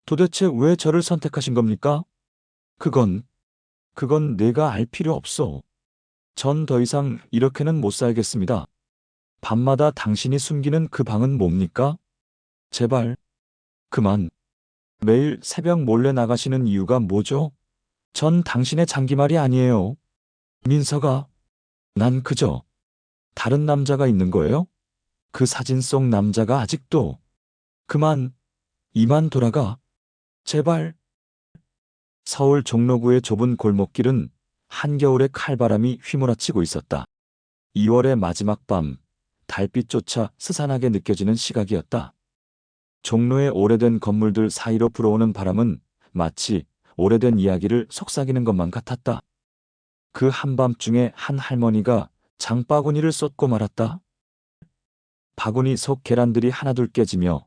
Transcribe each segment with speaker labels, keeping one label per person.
Speaker 1: 도대체 왜 저를 선택하신 겁니까? 그건, 그건 내가 알 필요 없어. 전 더 이상 이렇게는 못 살겠습니다. 밤마다 당신이 숨기는 그 방은 뭡니까? 제발, 그만. 매일 새벽 몰래 나가시는 이유가 뭐죠? 전 당신의 장기말이 아니에요. 민서가, 난 그저 다른 남자가 있는 거예요? 그 사진 속 남자가 아직도. 그만, 이만 돌아가. 제발. 서울 종로구의 좁은 골목길은 한겨울의 칼바람이 휘몰아치고 있었다. 2월의 마지막 밤, 달빛조차 스산하게 느껴지는 시각이었다. 종로의 오래된 건물들 사이로 불어오는 바람은 마치 오래된 이야기를 속삭이는 것만 같았다. 그 한밤중에 한 할머니가 장바구니를 쏟고 말았다. 바구니 속 계란들이 하나둘 깨지며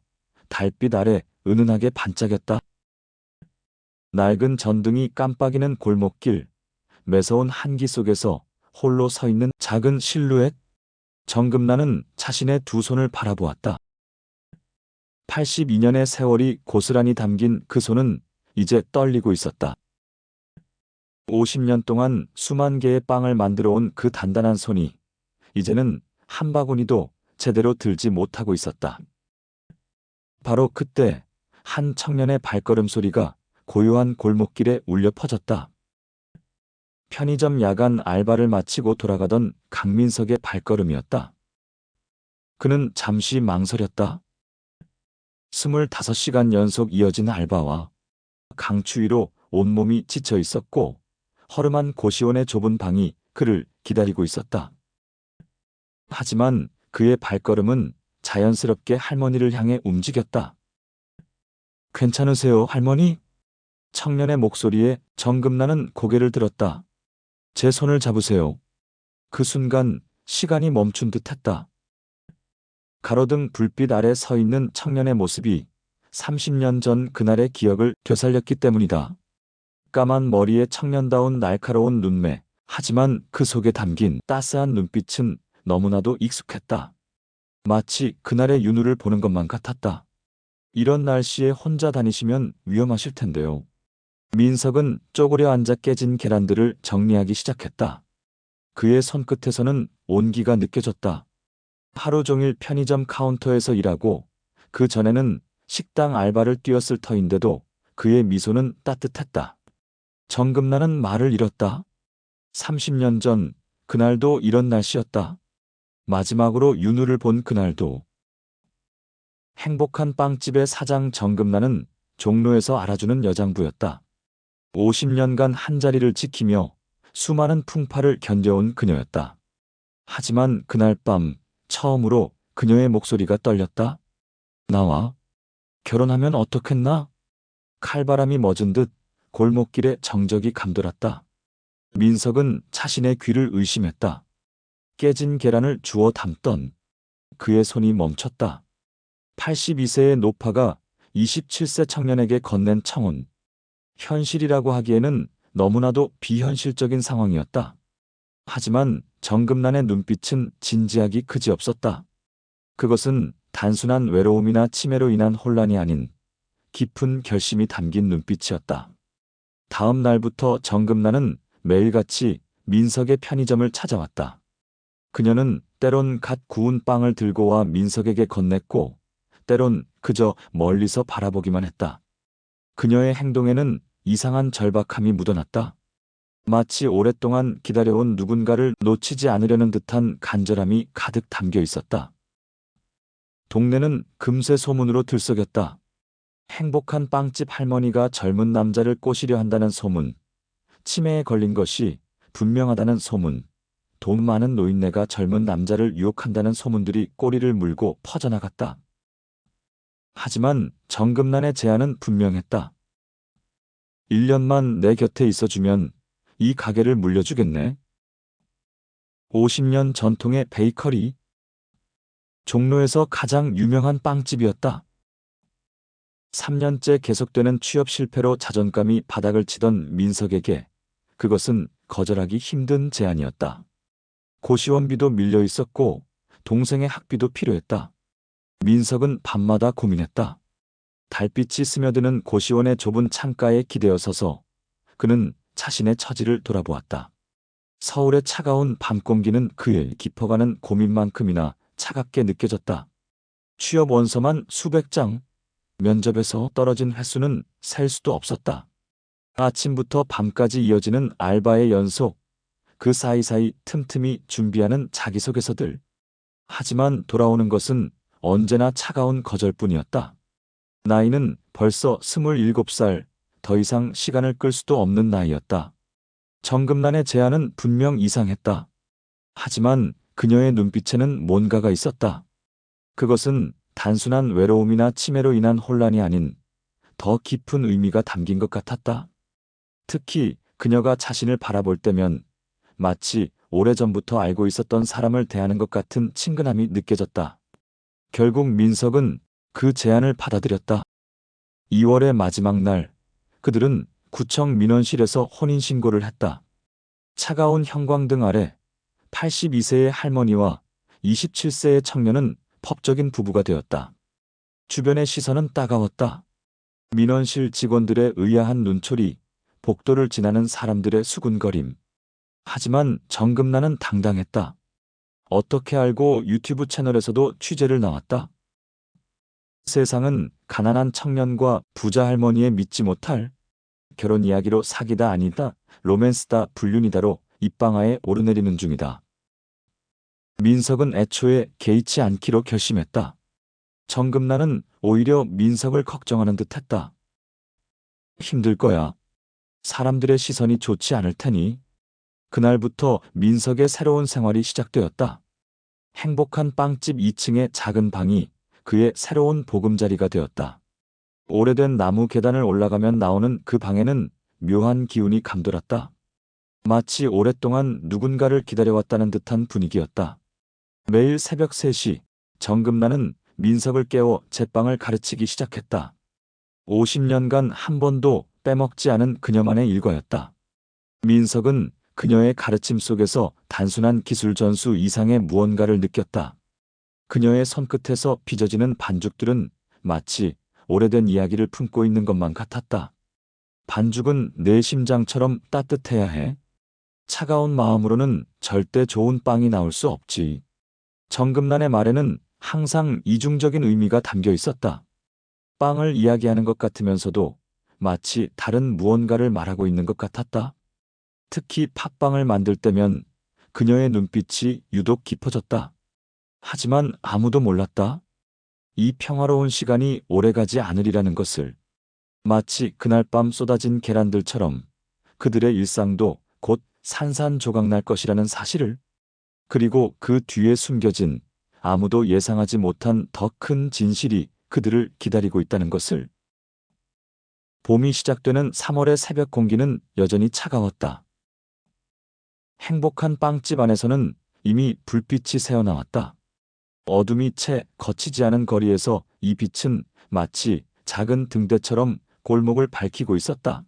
Speaker 1: 달빛 아래 은은하게 반짝였다. 낡은 전등이 깜빡이는 골목길, 매서운 한기 속에서 홀로 서 있는 작은 실루엣. 정금나는 자신의 두 손을 바라보았다. 82년의 세월이 고스란히 담긴 그 손은 이제 떨리고 있었다. 50년 동안 수만 개의 빵을 만들어 온 그 단단한 손이 이제는 한 바구니도 제대로 들지 못하고 있었다. 바로 그때 한 청년의 발걸음 소리가 고요한 골목길에 울려 퍼졌다. 편의점 야간 알바를 마치고 돌아가던 강민석의 발걸음이었다. 그는 잠시 망설였다. 25시간 연속 이어진 알바와 강추위로 온몸이 지쳐 있었고 허름한 고시원의 좁은 방이 그를 기다리고 있었다. 하지만 그의 발걸음은 자연스럽게 할머니를 향해 움직였다. 괜찮으세요, 할머니? 청년의 목소리에 정금나는 고개를 들었다. 제 손을 잡으세요. 그 순간 시간이 멈춘 듯했다. 가로등 불빛 아래 서 있는 청년의 모습이 30년 전 그날의 기억을 되살렸기 때문이다. 까만 머리에 청년다운 날카로운 눈매, 하지만 그 속에 담긴 따스한 눈빛은 너무나도 익숙했다. 마치 그날의 윤우를 보는 것만 같았다. 이런 날씨에 혼자 다니시면 위험하실 텐데요. 민석은 쪼그려 앉아 깨진 계란들을 정리하기 시작했다. 그의 손끝에서는 온기가 느껴졌다. 하루 종일 편의점 카운터에서 일하고 그 전에는 식당 알바를 뛰었을 터인데도 그의 미소는 따뜻했다. 정금나는 말을 잃었다. 30년 전 그날도 이런 날씨였다. 마지막으로 윤우를 본 그날도. 행복한 빵집의 사장 정금나는 종로에서 알아주는 여장부였다. 50년간 한자리를 지키며 수많은 풍파를 견뎌온 그녀였다. 하지만 그날 밤 처음으로 그녀의 목소리가 떨렸다. 나와 결혼하면 어떻겠나? 칼바람이 멎은 듯 골목길에 정적이 감돌았다. 민석은 자신의 귀를 의심했다. 깨진 계란을 주워 담던 그의 손이 멈췄다. 82세의 노파가 27세 청년에게 건넨 청혼. 현실이라고 하기에는 너무나도 비현실적인 상황이었다. 하지만 정금난의 눈빛은 진지하기 그지없었다. 그것은 단순한 외로움이나 치매로 인한 혼란이 아닌 깊은 결심이 담긴 눈빛이었다. 다음 날부터 정금난은 매일같이 민석의 편의점을 찾아왔다. 그녀는 때론 갓 구운 빵을 들고 와 민석에게 건넸고 때론 그저 멀리서 바라보기만 했다. 그녀의 행동에는 이상한 절박함이 묻어났다. 마치 오랫동안 기다려온 누군가를 놓치지 않으려는 듯한 간절함이 가득 담겨 있었다. 동네는 금세 소문으로 들썩였다. 행복한 빵집 할머니가 젊은 남자를 꼬시려 한다는 소문, 치매에 걸린 것이 분명하다는 소문, 돈 많은 노인네가 젊은 남자를 유혹한다는 소문들이 꼬리를 물고 퍼져나갔다. 하지만 정금난의 제안은 분명했다. 1년만 내 곁에 있어주면 이 가게를 물려주겠네. 50년 전통의 베이커리. 종로에서 가장 유명한 빵집이었다. 3년째 계속되는 취업 실패로 자존감이 바닥을 치던 민석에게 그것은 거절하기 힘든 제안이었다. 고시원비도 밀려 있었고 동생의 학비도 필요했다. 민석은 밤마다 고민했다. 달빛이 스며드는 고시원의 좁은 창가에 기대어 서서 그는 자신의 처지를 돌아보았다. 서울의 차가운 밤 공기는 그의 깊어가는 고민만큼이나 차갑게 느껴졌다. 취업 원서만 수백 장, 면접에서 떨어진 횟수는 셀 수도 없었다. 아침부터 밤까지 이어지는 알바의 연속, 그 사이사이 틈틈이 준비하는 자기소개서들. 하지만 돌아오는 것은 언제나 차가운 거절뿐이었다. 나이는 벌써 27살, 더 이상 시간을 끌 수도 없는 나이였다. 정금란의 제안은 분명 이상했다. 하지만 그녀의 눈빛에는 뭔가가 있었다. 그것은 단순한 외로움이나 치매로 인한 혼란이 아닌 더 깊은 의미가 담긴 것 같았다. 특히 그녀가 자신을 바라볼 때면 마치 오래전부터 알고 있었던 사람을 대하는 것 같은 친근함이 느껴졌다. 결국 민석은 그 제안을 받아들였다. 2월의 마지막 날, 그들은 구청 민원실에서 혼인신고를 했다. 차가운 형광등 아래 82세의 할머니와 27세의 청년은 법적인 부부가 되었다. 주변의 시선은 따가웠다. 민원실 직원들의 의아한 눈초리, 복도를 지나는 사람들의 수군거림. 하지만 정금란은 당당했다. 어떻게 알고 유튜브 채널에서도 취재를 나왔다. 세상은 가난한 청년과 부자 할머니의 믿지 못할 결혼 이야기로 사기다 아니다, 로맨스다 불륜이다로 입방아에 오르내리는 중이다. 민석은 애초에 개의치 않기로 결심했다. 정금란은 오히려 민석을 걱정하는 듯했다. 힘들 거야. 사람들의 시선이 좋지 않을 테니. 그날부터 민석의 새로운 생활이 시작되었다. 행복한 빵집 2층의 작은 방이 그의 새로운 보금자리가 되었다. 오래된 나무 계단을 올라가면 나오는 그 방에는 묘한 기운이 감돌았다. 마치 오랫동안 누군가를 기다려왔다는 듯한 분위기였다. 매일 새벽 3시, 정금란은 민석을 깨워 제빵을 가르치기 시작했다. 50년간 한 번도 빼먹지 않은 그녀만의 일과였다. 민석은 그녀의 가르침 속에서 단순한 기술 전수 이상의 무언가를 느꼈다. 그녀의 손끝에서 빚어지는 반죽들은 마치 오래된 이야기를 품고 있는 것만 같았다. 반죽은 내 심장처럼 따뜻해야 해. 차가운 마음으로는 절대 좋은 빵이 나올 수 없지. 정금란의 말에는 항상 이중적인 의미가 담겨 있었다. 빵을 이야기하는 것 같으면서도 마치 다른 무언가를 말하고 있는 것 같았다. 특히 팥빵을 만들 때면 그녀의 눈빛이 유독 깊어졌다. 하지만 아무도 몰랐다. 이 평화로운 시간이 오래가지 않으리라는 것을. 마치 그날 밤 쏟아진 계란들처럼 그들의 일상도 곧 산산조각 날 것이라는 사실을. 그리고 그 뒤에 숨겨진 아무도 예상하지 못한 더 큰 진실이 그들을 기다리고 있다는 것을. 봄이 시작되는 3월의 새벽 공기는 여전히 차가웠다. 행복한 빵집 안에서는 이미 불빛이 새어나왔다. 어둠이 채 거치지 않은 거리에서 이 빛은 마치 작은 등대처럼 골목을 밝히고 있었다.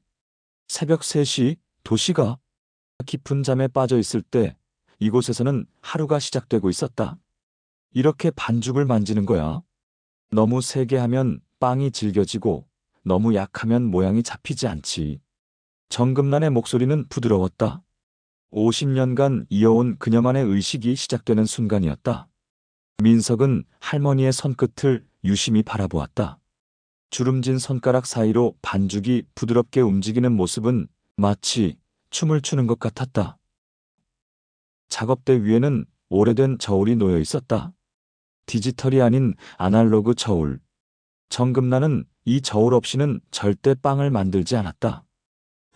Speaker 1: 새벽 3시, 도시가 깊은 잠에 빠져 있을 때 이곳에서는 하루가 시작되고 있었다. 이렇게 반죽을 만지는 거야. 너무 세게 하면 빵이 질겨지고 너무 약하면 모양이 잡히지 않지. 정금란의 목소리는 부드러웠다. 50년간 이어온 그녀만의 의식이 시작되는 순간이었다. 민석은 할머니의 손끝을 유심히 바라보았다. 주름진 손가락 사이로 반죽이 부드럽게 움직이는 모습은 마치 춤을 추는 것 같았다. 작업대 위에는 오래된 저울이 놓여 있었다. 디지털이 아닌 아날로그 저울. 정금란은 이 저울 없이는 절대 빵을 만들지 않았다.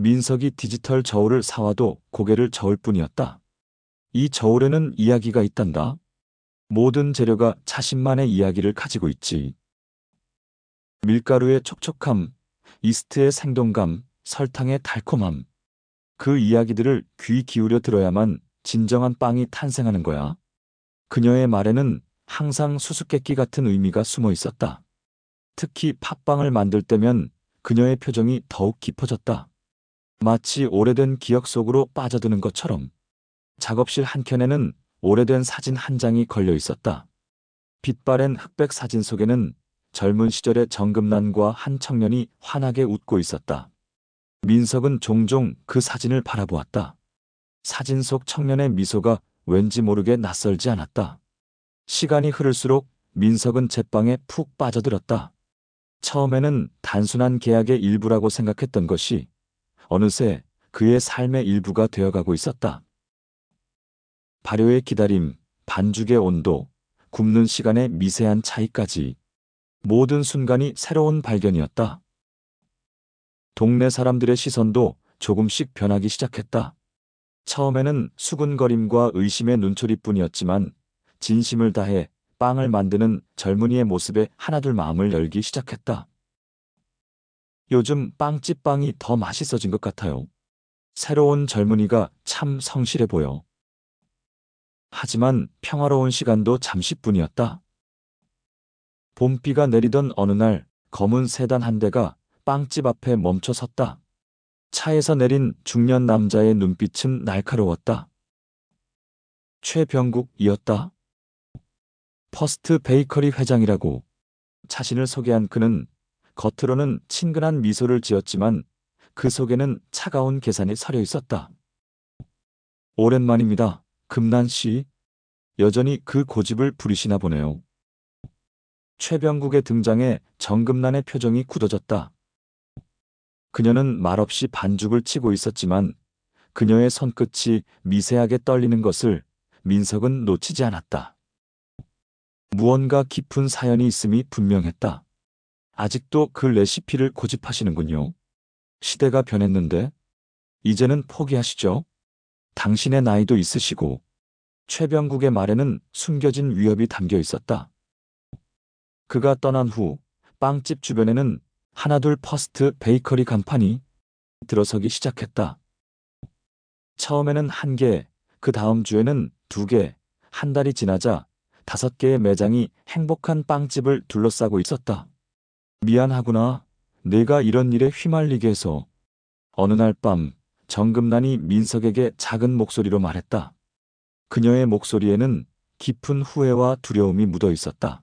Speaker 1: 민석이 디지털 저울을 사와도 고개를 저을 뿐이었다. 이 저울에는 이야기가 있단다. 모든 재료가 자신만의 이야기를 가지고 있지. 밀가루의 촉촉함, 이스트의 생동감, 설탕의 달콤함. 그 이야기들을 귀 기울여 들어야만 진정한 빵이 탄생하는 거야. 그녀의 말에는 항상 수수께끼 같은 의미가 숨어 있었다. 특히 팥빵을 만들 때면 그녀의 표정이 더욱 깊어졌다. 마치 오래된 기억 속으로 빠져드는 것처럼. 작업실 한켠에는 오래된 사진 한 장이 걸려 있었다. 빛바랜 흑백 사진 속에는 젊은 시절의 정금난과 한 청년이 환하게 웃고 있었다. 민석은 종종 그 사진을 바라보았다. 사진 속 청년의 미소가 왠지 모르게 낯설지 않았다. 시간이 흐를수록 민석은 제방에 푹 빠져들었다. 처음에는 단순한 계약의 일부라고 생각했던 것이 어느새 그의 삶의 일부가 되어가고 있었다. 발효의 기다림, 반죽의 온도, 굽는 시간의 미세한 차이까지 모든 순간이 새로운 발견이었다. 동네 사람들의 시선도 조금씩 변하기 시작했다. 처음에는 수군거림과 의심의 눈초리뿐이었지만 진심을 다해 빵을 만드는 젊은이의 모습에 하나둘 마음을 열기 시작했다. 요즘 빵집 빵이 더 맛있어진 것 같아요. 새로운 젊은이가 참 성실해 보여. 하지만 평화로운 시간도 잠시뿐이었다. 봄비가 내리던 어느 날 검은 세단 한 대가 빵집 앞에 멈춰 섰다. 차에서 내린 중년 남자의 눈빛은 날카로웠다. 최병국이었다. 퍼스트 베이커리 회장이라고. 자신을 소개한 그는 겉으로는 친근한 미소를 지었지만 그 속에는 차가운 계산이 서려 있었다. 오랜만입니다, 금난 씨. 여전히 그 고집을 부리시나 보네요. 최병국의 등장에 정금난의 표정이 굳어졌다. 그녀는 말없이 반죽을 치고 있었지만 그녀의 손끝이 미세하게 떨리는 것을 민석은 놓치지 않았다. 무언가 깊은 사연이 있음이 분명했다. 아직도 그 레시피를 고집하시는군요. 시대가 변했는데 이제는 포기하시죠. 당신의 나이도 있으시고. 최병국의 말에는 숨겨진 위협이 담겨 있었다. 그가 떠난 후 빵집 주변에는 하나둘 퍼스트 베이커리 간판이 들어서기 시작했다. 처음에는 1개, 그 다음 주에는 2개, 한 달이 지나자 5개의 매장이 행복한 빵집을 둘러싸고 있었다. 미안하구나. 내가 이런 일에 휘말리게 해서. 어느 날 밤 정금난이 민석에게 작은 목소리로 말했다. 그녀의 목소리에는 깊은 후회와 두려움이 묻어 있었다.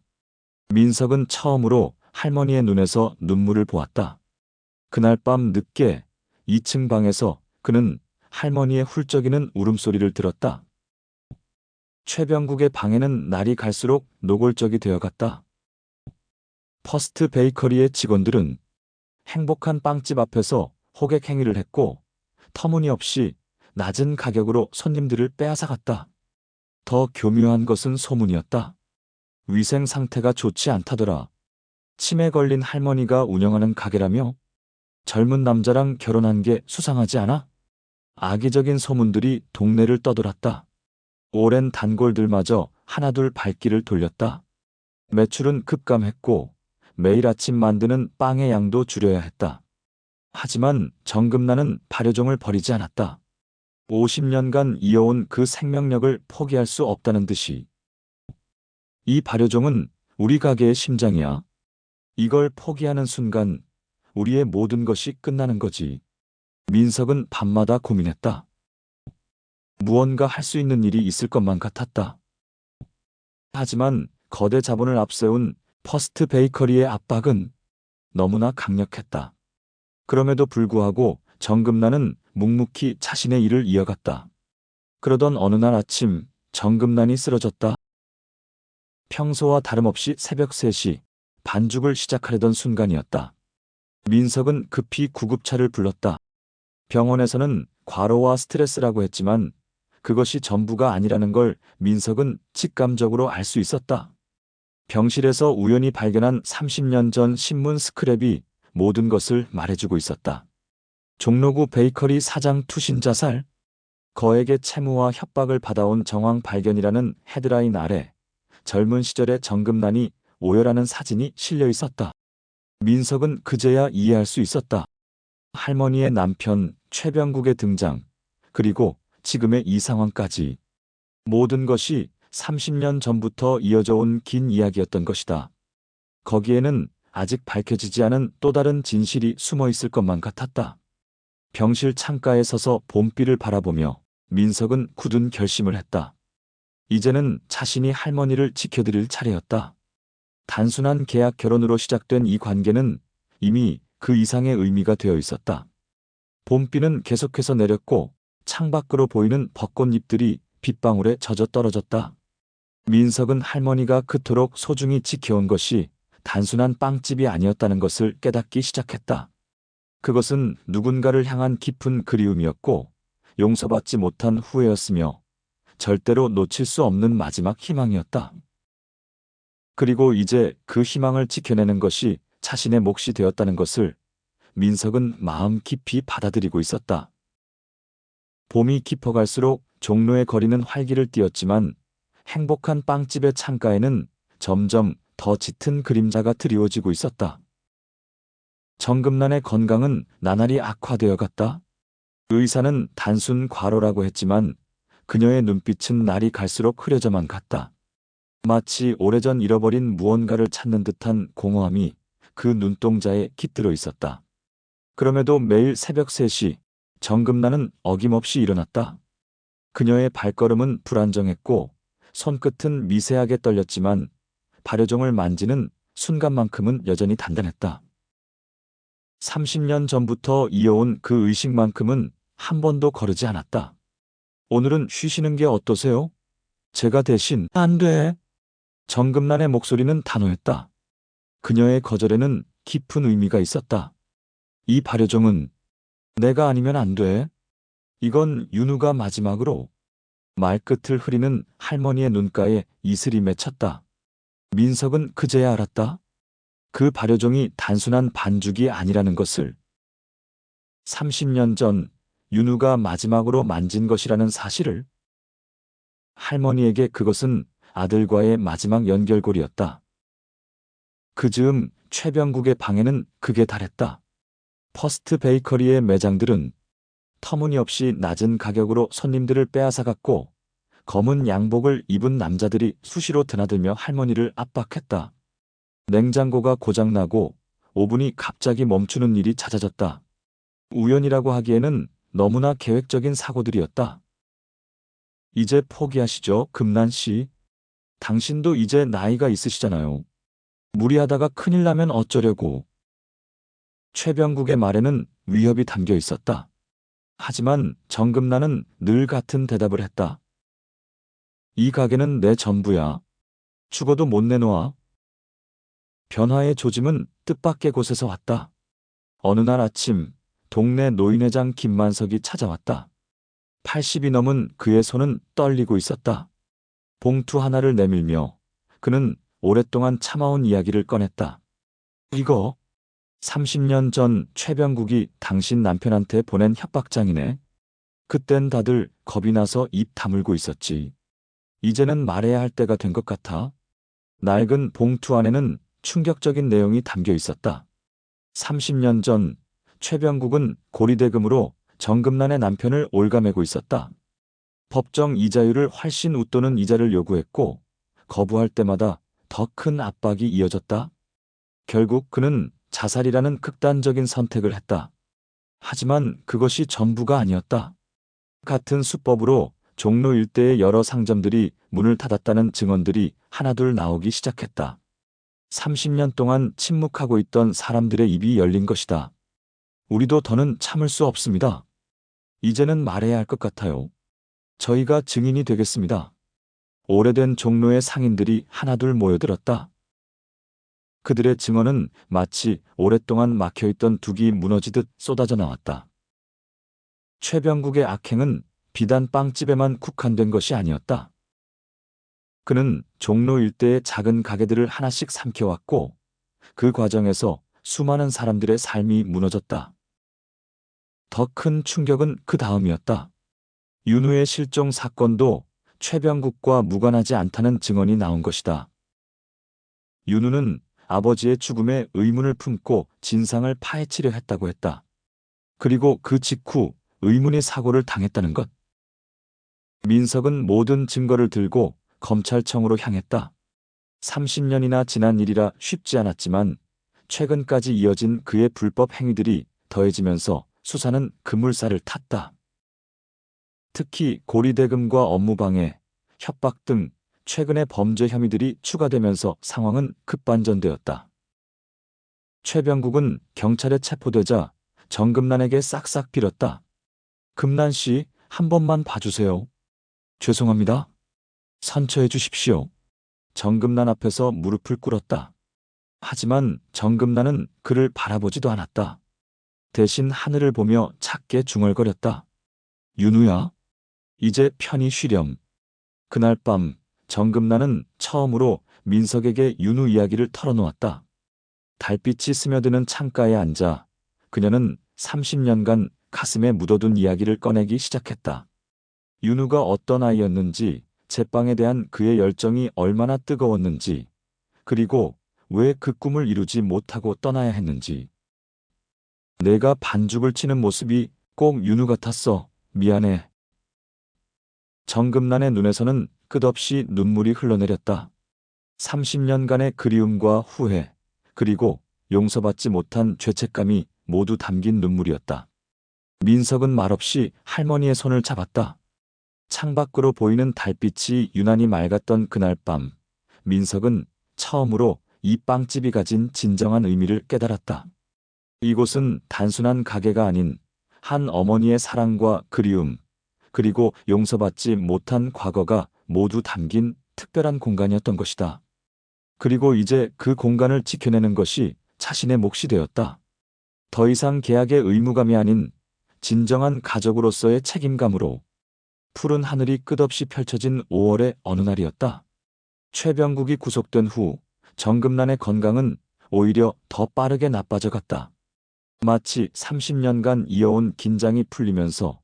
Speaker 1: 민석은 처음으로 할머니의 눈에서 눈물을 보았다. 그날 밤 늦게 2층 방에서 그는 할머니의 훌쩍이는 울음소리를 들었다. 최병국의 방에는 날이 갈수록 노골적이 되어갔다. 퍼스트 베이커리의 직원들은 행복한 빵집 앞에서 호객 행위를 했고 터무니없이 낮은 가격으로 손님들을 빼앗아갔다. 더 교묘한 것은 소문이었다. 위생 상태가 좋지 않다더라. 치매 걸린 할머니가 운영하는 가게라며 젊은 남자랑 결혼한 게 수상하지 않아? 악의적인 소문들이 동네를 떠돌았다. 오랜 단골들마저 하나둘 발길을 돌렸다. 매출은 급감했고 매일 아침 만드는 빵의 양도 줄여야 했다. 하지만 정금난은 발효종을 버리지 않았다. 50년간 이어온 그 생명력을 포기할 수 없다는 듯이. 이 발효종은 우리 가게의 심장이야. 이걸 포기하는 순간 우리의 모든 것이 끝나는 거지. 민석은 밤마다 고민했다. 무언가 할 수 있는 일이 있을 것만 같았다. 하지만 거대 자본을 앞세운 퍼스트 베이커리의 압박은 너무나 강력했다. 그럼에도 불구하고 정금난은 묵묵히 자신의 일을 이어갔다. 그러던 어느 날 아침 정금난이 쓰러졌다. 평소와 다름없이 새벽 3시 반죽을 시작하려던 순간이었다. 민석은 급히 구급차를 불렀다. 병원에서는 과로와 스트레스라고 했지만 그것이 전부가 아니라는 걸 민석은 직감적으로 알 수 있었다. 병실에서 우연히 발견한 30년 전 신문 스크랩이 모든 것을 말해주고 있었다. 종로구 베이커리 사장 투신 자살, 거액의 채무와 협박을 받아온 정황 발견이라는 헤드라인 아래 젊은 시절의 정금난이 오열하는 사진이 실려 있었다. 민석은 그제야 이해할 수 있었다. 할머니의 남편 최병국의 등장, 그리고 지금의 이 상황까지. 모든 것이 30년 전부터 이어져 온 긴 이야기였던 것이다. 거기에는 아직 밝혀지지 않은 또 다른 진실이 숨어 있을 것만 같았다. 병실 창가에 서서 봄비를 바라보며 민석은 굳은 결심을 했다. 이제는 자신이 할머니를 지켜드릴 차례였다. 단순한 계약 결혼으로 시작된 이 관계는 이미 그 이상의 의미가 되어 있었다. 봄비는 계속해서 내렸고 창밖으로 보이는 벚꽃잎들이 빗방울에 젖어 떨어졌다. 민석은 할머니가 그토록 소중히 지켜온 것이 단순한 빵집이 아니었다는 것을 깨닫기 시작했다. 그것은 누군가를 향한 깊은 그리움이었고 용서받지 못한 후회였으며 절대로 놓칠 수 없는 마지막 희망이었다. 그리고 이제 그 희망을 지켜내는 것이 자신의 몫이 되었다는 것을 민석은 마음 깊이 받아들이고 있었다. 봄이 깊어갈수록 종로의 거리는 활기를 띠었지만 행복한 빵집의 창가에는 점점 더 짙은 그림자가 드리워지고 있었다. 정금란의 건강은 나날이 악화되어 갔다. 의사는 단순 과로라고 했지만 그녀의 눈빛은 날이 갈수록 흐려져만 갔다. 마치 오래전 잃어버린 무언가를 찾는 듯한 공허함이 그 눈동자에 깃들어 있었다. 그럼에도 매일 새벽 3시 정금란은 어김없이 일어났다. 그녀의 발걸음은 불안정했고 손끝은 미세하게 떨렸지만 발효종을 만지는 순간만큼은 여전히 단단했다. 30년 전부터 이어온 그 의식만큼은 한 번도 거르지 않았다. 오늘은 쉬시는 게 어떠세요? 제가 대신. 안 돼. 정금란의 목소리는 단호했다. 그녀의 거절에는 깊은 의미가 있었다. 이 발효종은 내가 아니면 안 돼. 이건 윤우가 마지막으로. 말끝을 흐리는 할머니의 눈가에 이슬이 맺혔다. 민석은 그제야 알았다. 그 발효종이 단순한 반죽이 아니라는 것을. 30년 전 윤우가 마지막으로 만진 것이라는 사실을. 할머니에게 그것은 아들과의 마지막 연결고리였다. 그 즈음 최병국의 방에는 극에 달했다. 퍼스트 베이커리의 매장들은 터무니없이 낮은 가격으로 손님들을 빼앗아갔고 검은 양복을 입은 남자들이 수시로 드나들며 할머니를 압박했다. 냉장고가 고장나고 오븐이 갑자기 멈추는 일이 잦아졌다. 우연이라고 하기에는 너무나 계획적인 사고들이었다. 이제 포기하시죠, 금란 씨. 당신도 이제 나이가 있으시잖아요. 무리하다가 큰일 나면 어쩌려고. 최병국의 말에는 위협이 담겨 있었다. 하지만 정금란은 늘 같은 대답을 했다. 이 가게는 내 전부야. 죽어도 못 내놓아. 변화의 조짐은 뜻밖의 곳에서 왔다. 어느 날 아침 동네 노인회장 김만석이 찾아왔다. 80이 넘은 그의 손은 떨리고 있었다. 봉투 하나를 내밀며 그는 오랫동안 참아온 이야기를 꺼냈다. 이거 30년 전 최병국이 당신 남편한테 보낸 협박장이네. 그땐 다들 겁이 나서 입 다물고 있었지. 이제는 말해야 할 때가 된 것 같아. 낡은 봉투 안에는 충격적인 내용이 담겨 있었다. 30년 전 최병국은 고리대금으로 정금란의 남편을 올가매고 있었다. 법정 이자율을 훨씬 웃도는 이자를 요구했고 거부할 때마다 더 큰 압박이 이어졌다. 결국 그는 자살이라는 극단적인 선택을 했다. 하지만 그것이 전부가 아니었다. 같은 수법으로 종로 일대의 여러 상점들이 문을 닫았다는 증언들이 하나둘 나오기 시작했다. 30년 동안 침묵하고 있던 사람들의 입이 열린 것이다. 우리도 더는 참을 수 없습니다. 이제는 말해야 할 것 같아요. 저희가 증인이 되겠습니다. 오래된 종로의 상인들이 하나둘 모여들었다. 그들의 증언은 마치 오랫동안 막혀있던 둑이 무너지듯 쏟아져 나왔다. 최병국의 악행은 비단 빵집에만 국한된 것이 아니었다. 그는 종로 일대의 작은 가게들을 하나씩 삼켜왔고 그 과정에서 수많은 사람들의 삶이 무너졌다. 더 큰 충격은 그 다음이었다. 윤우의 실종 사건도 최병국과 무관하지 않다는 증언이 나온 것이다. 윤우는 아버지의 죽음에 의문을 품고 진상을 파헤치려 했다고 했다. 그리고 그 직후 의문의 사고를 당했다는 것. 민석은 모든 증거를 들고 검찰청으로 향했다. 30년이나 지난 일이라 쉽지 않았지만 최근까지 이어진 그의 불법 행위들이 더해지면서 수사는 급물살을 탔다. 특히 고리대금과 업무방해, 협박 등 최근에 범죄 혐의들이 추가되면서 상황은 급반전되었다. 최병국은 경찰에 체포되자 정금란에게 싹싹 빌었다. 금란 씨, 한 번만 봐주세요. 죄송합니다. 선처해 주십시오. 정금란 앞에서 무릎을 꿇었다. 하지만 정금란은 그를 바라보지도 않았다. 대신 하늘을 보며 작게 중얼거렸다. 윤우야, 이제 편히 쉬렴. 그날 밤 정금란은 처음으로 민석에게 윤우 이야기를 털어놓았다. 달빛이 스며드는 창가에 앉아 그녀는 30년간 가슴에 묻어둔 이야기를 꺼내기 시작했다. 윤우가 어떤 아이였는지, 제빵에 대한 그의 열정이 얼마나 뜨거웠는지, 그리고 왜 그 꿈을 이루지 못하고 떠나야 했는지. 내가 반죽을 치는 모습이 꼭 윤우 같았어. 미안해. 정금란의 눈에서는 끝없이 눈물이 흘러내렸다. 30년간의 그리움과 후회, 그리고 용서받지 못한 죄책감이 모두 담긴 눈물이었다. 민석은 말없이 할머니의 손을 잡았다. 창밖으로 보이는 달빛이 유난히 맑았던 그날 밤, 민석은 처음으로 이 빵집이 가진 진정한 의미를 깨달았다. 이곳은 단순한 가게가 아닌 한 어머니의 사랑과 그리움, 그리고 용서받지 못한 과거가 모두 담긴 특별한 공간이었던 것이다. 그리고 이제 그 공간을 지켜내는 것이 자신의 몫이 되었다. 더 이상 계약의 의무감이 아닌 진정한 가족으로서의 책임감으로. 푸른 하늘이 끝없이 펼쳐진 5월의 어느 날이었다. 최병국이 구속된 후 정금란의 건강은 오히려 더 빠르게 나빠져 갔다. 마치 30년간 이어온 긴장이 풀리면서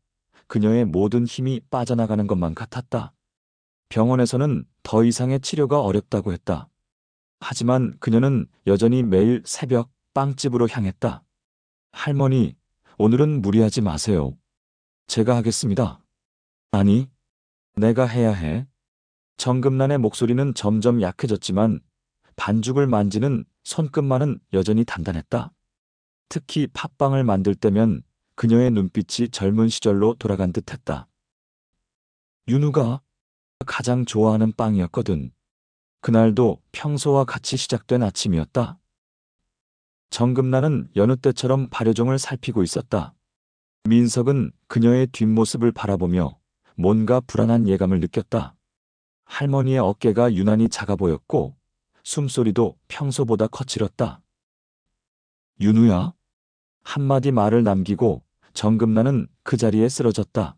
Speaker 1: 그녀의 모든 힘이 빠져나가는 것만 같았다. 병원에서는 더 이상의 치료가 어렵다고 했다. 하지만 그녀는 여전히 매일 새벽 빵집으로 향했다. 할머니, 오늘은 무리하지 마세요. 제가 하겠습니다. 아니, 내가 해야 해. 정금란의 목소리는 점점 약해졌지만 반죽을 만지는 손끝만은 여전히 단단했다. 특히 팥빵을 만들 때면 그녀의 눈빛이 젊은 시절로 돌아간 듯했다. 윤우가 가장 좋아하는 빵이었거든. 그날도 평소와 같이 시작된 아침이었다. 정금란은 여느 때처럼 발효종을 살피고 있었다. 민석은 그녀의 뒷모습을 바라보며 뭔가 불안한 예감을 느꼈다. 할머니의 어깨가 유난히 작아 보였고 숨소리도 평소보다 거칠었다. 윤우야? 한마디 말을 남기고 정금란은 그 자리에 쓰러졌다.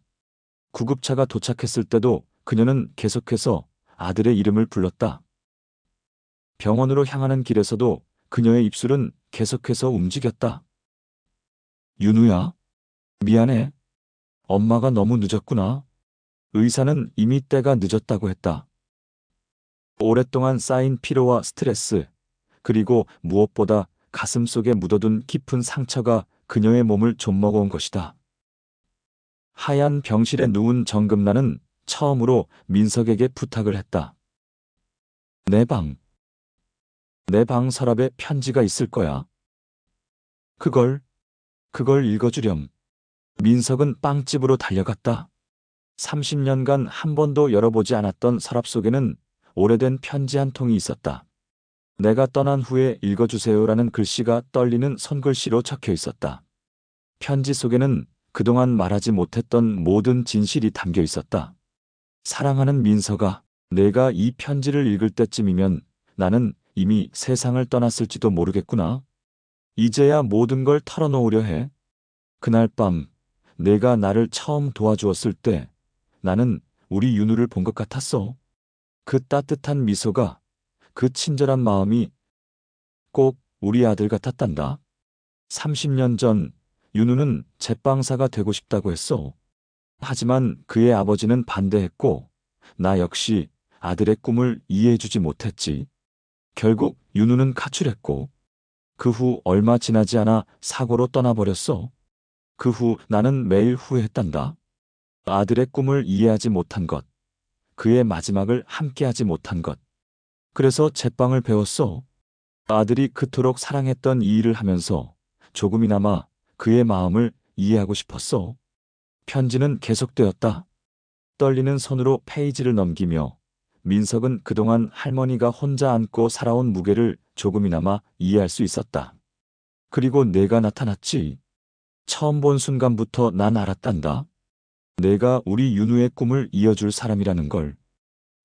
Speaker 1: 구급차가 도착했을 때도 그녀는 계속해서 아들의 이름을 불렀다. 병원으로 향하는 길에서도 그녀의 입술은 계속해서 움직였다. 윤우야? 미안해. 엄마가 너무 늦었구나. 의사는 이미 때가 늦었다고 했다. 오랫동안 쌓인 피로와 스트레스, 그리고 무엇보다 가슴 속에 묻어둔 깊은 상처가 그녀의 몸을 좀먹어온 것이다. 하얀 병실에 누운 정금란은 처음으로 민석에게 부탁을 했다. 내 방 서랍에 편지가 있을 거야. 그걸 읽어주렴. 민석은 빵집으로 달려갔다. 30년간 한 번도 열어보지 않았던 서랍 속에는 오래된 편지 한 통이 있었다. 내가 떠난 후에 읽어주세요라는 글씨가 떨리는 손글씨로 적혀 있었다. 편지 속에는 그동안 말하지 못했던 모든 진실이 담겨 있었다. 사랑하는 민석아, 내가 이 편지를 읽을 때쯤이면 나는 이미 세상을 떠났을지도 모르겠구나. 이제야 모든 걸 털어놓으려 해. 그날 밤 내가 나를 처음 도와주었을 때 나는 우리 윤우를 본 것 같았어. 그 따뜻한 미소가, 그 친절한 마음이 꼭 우리 아들 같았단다. 30년 전 윤우는 제빵사가 되고 싶다고 했어. 하지만 그의 아버지는 반대했고 나 역시 아들의 꿈을 이해해주지 못했지. 결국 윤우는 가출했고 그 후 얼마 지나지 않아 사고로 떠나버렸어. 그 후 나는 매일 후회했단다. 아들의 꿈을 이해하지 못한 것, 그의 마지막을 함께하지 못한 것. 그래서 제빵을 배웠어. 아들이 그토록 사랑했던 이 일을 하면서 조금이나마 그의 마음을 이해하고 싶었어. 편지는 계속되었다. 떨리는 손으로 페이지를 넘기며 민석은 그동안 할머니가 혼자 안고 살아온 무게를 조금이나마 이해할 수 있었다. 그리고 내가 나타났지. 처음 본 순간부터 난 알았단다. 내가 우리 윤우의 꿈을 이어줄 사람이라는 걸.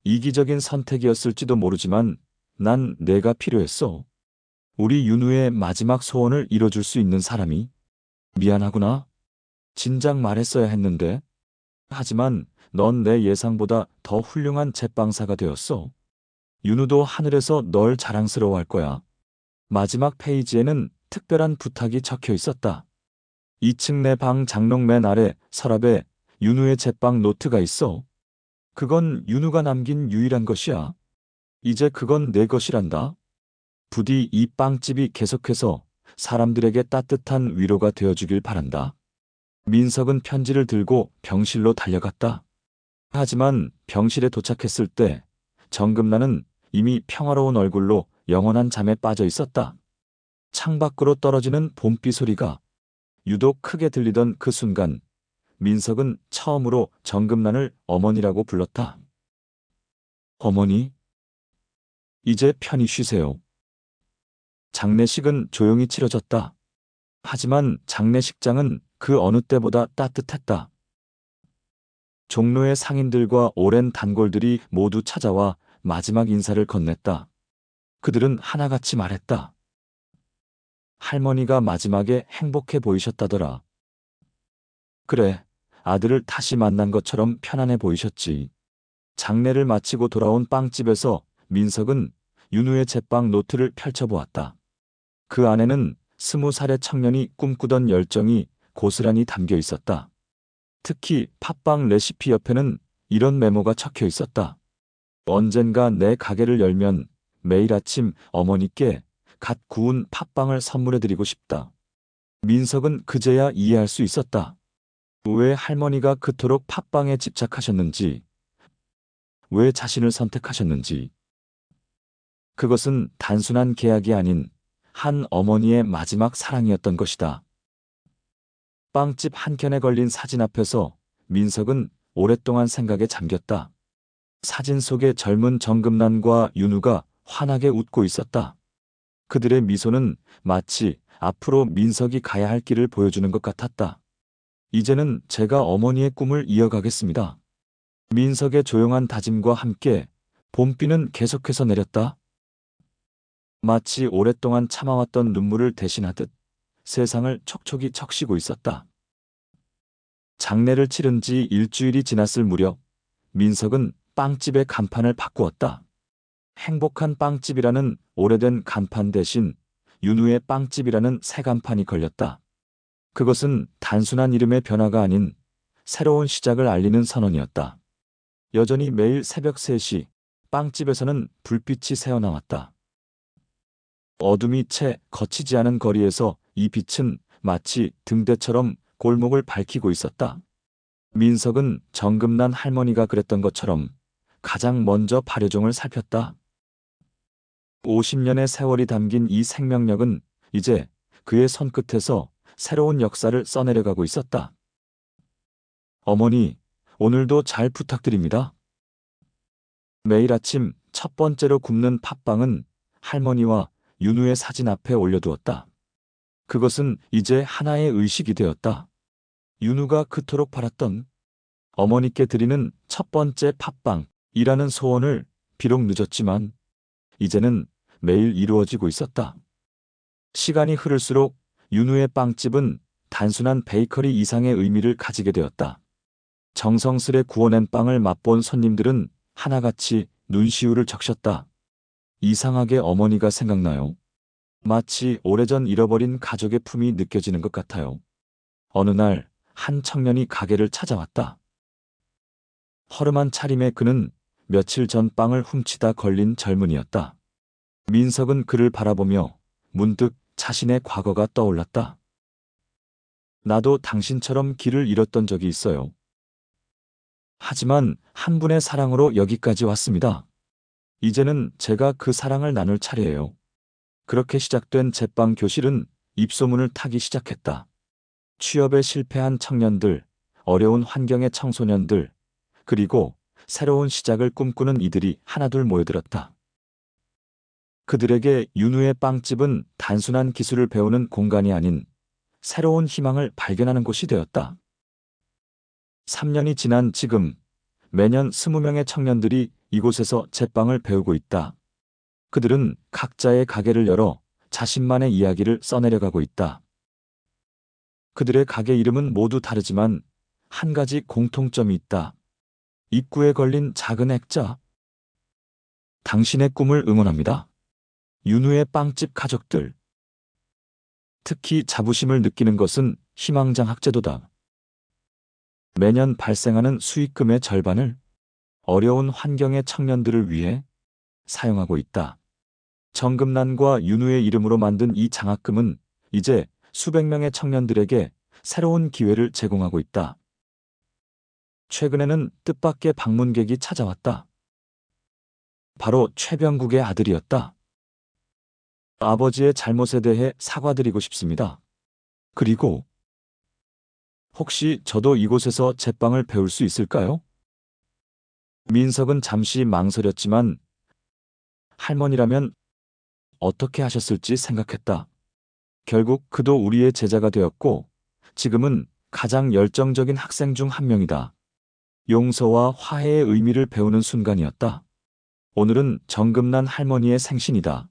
Speaker 1: 이기적인 선택이었을지도 모르지만 난 내가 필요했어. 우리 윤우의 마지막 소원을 이뤄줄 수 있는 사람이. 미안하구나. 진작 말했어야 했는데. 하지만 넌 내 예상보다 더 훌륭한 제빵사가 되었어. 윤우도 하늘에서 널 자랑스러워할 거야. 마지막 페이지에는 특별한 부탁이 적혀 있었다. 2층 내 방 장롱 맨 아래 서랍에 윤우의 제빵 노트가 있어. 그건 윤우가 남긴 유일한 것이야. 이제 그건 내 것이란다. 부디 이 빵집이 계속해서 사람들에게 따뜻한 위로가 되어주길 바란다. 민석은 편지를 들고 병실로 달려갔다. 하지만 병실에 도착했을 때 정금란은 이미 평화로운 얼굴로 영원한 잠에 빠져 있었다. 창밖으로 떨어지는 봄비 소리가 유독 크게 들리던 그 순간 민석은 처음으로 정금란을 어머니라고 불렀다. 어머니, 이제 편히 쉬세요. 장례식은 조용히 치러졌다. 하지만 장례식장은 그 어느 때보다 따뜻했다. 종로의 상인들과 오랜 단골들이 모두 찾아와 마지막 인사를 건넸다. 그들은 하나같이 말했다. 할머니가 마지막에 행복해 보이셨다더라. 그래, 아들을 다시 만난 것처럼 편안해 보이셨지. 장례를 마치고 돌아온 빵집에서 민석은 윤우의 제빵 노트를 펼쳐보았다. 그 안에는 20살의 청년이 꿈꾸던 열정이 고스란히 담겨 있었다. 특히 팥빵 레시피 옆에는 이런 메모가 적혀 있었다. 언젠가 내 가게를 열면 매일 아침 어머니께 갓 구운 팥빵을 선물해드리고 싶다. 민석은 그제야 이해할 수 있었다. 왜 할머니가 그토록 팥빵에 집착하셨는지, 왜 자신을 선택하셨는지. 그것은 단순한 계약이 아닌 한 어머니의 마지막 사랑이었던 것이다. 빵집 한켠에 걸린 사진 앞에서 민석은 오랫동안 생각에 잠겼다. 사진 속의 젊은 정금란과 윤우가 환하게 웃고 있었다. 그들의 미소는 마치 앞으로 민석이 가야 할 길을 보여주는 것 같았다. 이제는 제가 어머니의 꿈을 이어가겠습니다. 민석의 조용한 다짐과 함께 봄비는 계속해서 내렸다. 마치 오랫동안 참아왔던 눈물을 대신하듯 세상을 촉촉이 적시고 있었다. 장례를 치른 지 일주일이 지났을 무렵 민석은 빵집의 간판을 바꾸었다. 행복한 빵집이라는 오래된 간판 대신 윤우의 빵집이라는 새 간판이 걸렸다. 그것은 단순한 이름의 변화가 아닌 새로운 시작을 알리는 선언이었다. 여전히 매일 새벽 3시 빵집에서는 불빛이 새어나왔다. 어둠이 채 거치지 않은 거리에서 이 빛은 마치 등대처럼 골목을 밝히고 있었다. 민석은 정금난 할머니가 그랬던 것처럼 가장 먼저 발효종을 살폈다. 50년의 세월이 담긴 이 생명력은 이제 그의 손끝에서 새로운 역사를 써내려가고 있었다. 어머니, 오늘도 잘 부탁드립니다. 매일 아침 첫 번째로 굽는 팥빵은 할머니와 윤우의 사진 앞에 올려두었다. 그것은 이제 하나의 의식이 되었다. 윤우가 그토록 바랐던 어머니께 드리는 첫 번째 팥빵이라는 소원을 비록 늦었지만 이제는 매일 이루어지고 있었다. 시간이 흐를수록 윤우의 빵집은 단순한 베이커리 이상의 의미를 가지게 되었다. 정성스레 구워낸 빵을 맛본 손님들은 하나같이 눈시울을 적셨다. 이상하게 어머니가 생각나요. 마치 오래전 잃어버린 가족의 품이 느껴지는 것 같아요. 어느 날 한 청년이 가게를 찾아왔다. 허름한 차림의 그는 며칠 전 빵을 훔치다 걸린 젊은이였다. 민석은 그를 바라보며 문득 자신의 과거가 떠올랐다. 나도 당신처럼 길을 잃었던 적이 있어요. 하지만 한 분의 사랑으로 여기까지 왔습니다. 이제는 제가 그 사랑을 나눌 차례예요. 그렇게 시작된 제빵 교실은 입소문을 타기 시작했다. 취업에 실패한 청년들, 어려운 환경의 청소년들, 그리고 새로운 시작을 꿈꾸는 이들이 하나둘 모여들었다. 그들에게 윤우의 빵집은 단순한 기술을 배우는 공간이 아닌 새로운 희망을 발견하는 곳이 되었다. 3년이 지난 지금 매년 20명의 청년들이 이곳에서 제빵을 배우고 있다. 그들은 각자의 가게를 열어 자신만의 이야기를 써내려가고 있다. 그들의 가게 이름은 모두 다르지만 한 가지 공통점이 있다. 입구에 걸린 작은 액자. 당신의 꿈을 응원합니다. 윤우의 빵집 가족들. 특히 자부심을 느끼는 것은 희망장학제도다. 매년 발생하는 수익금의 절반을 어려운 환경의 청년들을 위해 사용하고 있다. 정금란과 윤우의 이름으로 만든 이 장학금은 이제 수백 명의 청년들에게 새로운 기회를 제공하고 있다. 최근에는 뜻밖의 방문객이 찾아왔다. 바로 최병국의 아들이었다. 아버지의 잘못에 대해 사과드리고 싶습니다. 그리고 혹시 저도 이곳에서 제빵을 배울 수 있을까요? 민석은 잠시 망설였지만 할머니라면 어떻게 하셨을지 생각했다. 결국 그도 우리의 제자가 되었고 지금은 가장 열정적인 학생 중 한 명이다. 용서와 화해의 의미를 배우는 순간이었다. 오늘은 정금란 할머니의 생신이다.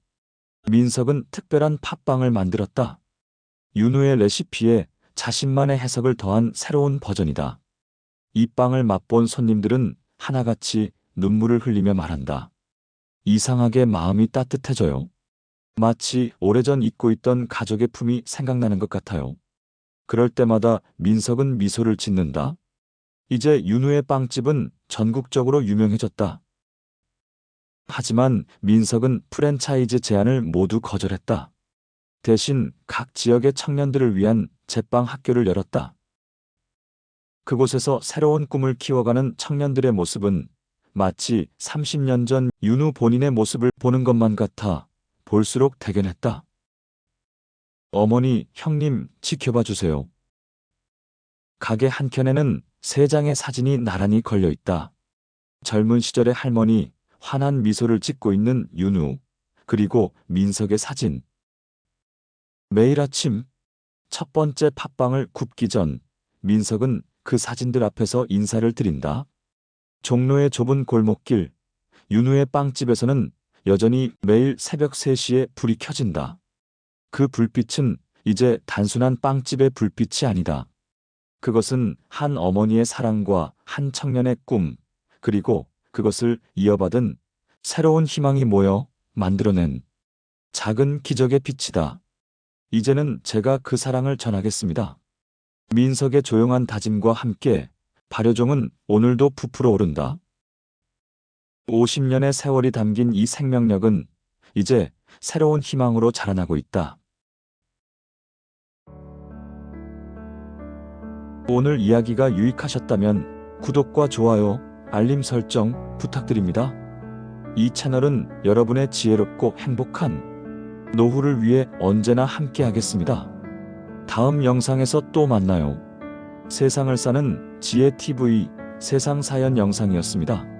Speaker 1: 민석은 특별한 팥빵을 만들었다. 윤우의 레시피에 자신만의 해석을 더한 새로운 버전이다. 이 빵을 맛본 손님들은 하나같이 눈물을 흘리며 말한다. 이상하게 마음이 따뜻해져요. 마치 오래전 잊고 있던 가족의 품이 생각나는 것 같아요. 그럴 때마다 민석은 미소를 짓는다. 이제 윤우의 빵집은 전국적으로 유명해졌다. 하지만 민석은 프랜차이즈 제안을 모두 거절했다. 대신 각 지역의 청년들을 위한 제빵 학교를 열었다. 그곳에서 새로운 꿈을 키워가는 청년들의 모습은 마치 30년 전 윤우 본인의 모습을 보는 것만 같아 볼수록 대견했다. 어머니, 형님, 지켜봐 주세요. 가게 한켠에는 3장의 사진이 나란히 걸려 있다. 젊은 시절의 할머니, 환한 미소를 짓고 있는 윤우, 그리고 민석의 사진. 매일 아침 첫 번째 팥빵을 굽기 전 민석은 그 사진들 앞에서 인사를 드린다. 종로의 좁은 골목길, 윤우의 빵집에서는 여전히 매일 새벽 3시에 불이 켜진다. 그 불빛은 이제 단순한 빵집의 불빛이 아니다. 그것은 한 어머니의 사랑과 한 청년의 꿈, 그리고 그것을 이어받은 새로운 희망이 모여 만들어낸 작은 기적의 빛이다. 이제는 제가 그 사랑을 전하겠습니다. 민석의 조용한 다짐과 함께 발효종은 오늘도 부풀어 오른다. 50년의 세월이 담긴 이 생명력은 이제 새로운 희망으로 자라나고 있다. 오늘 이야기가 유익하셨다면 구독과 좋아요, 알림 설정 부탁드립니다. 이 채널은 여러분의 지혜롭고 행복한 노후를 위해 언제나 함께하겠습니다. 다음 영상에서 또 만나요. 세상을 사는 지혜TV 세상사연 영상이었습니다.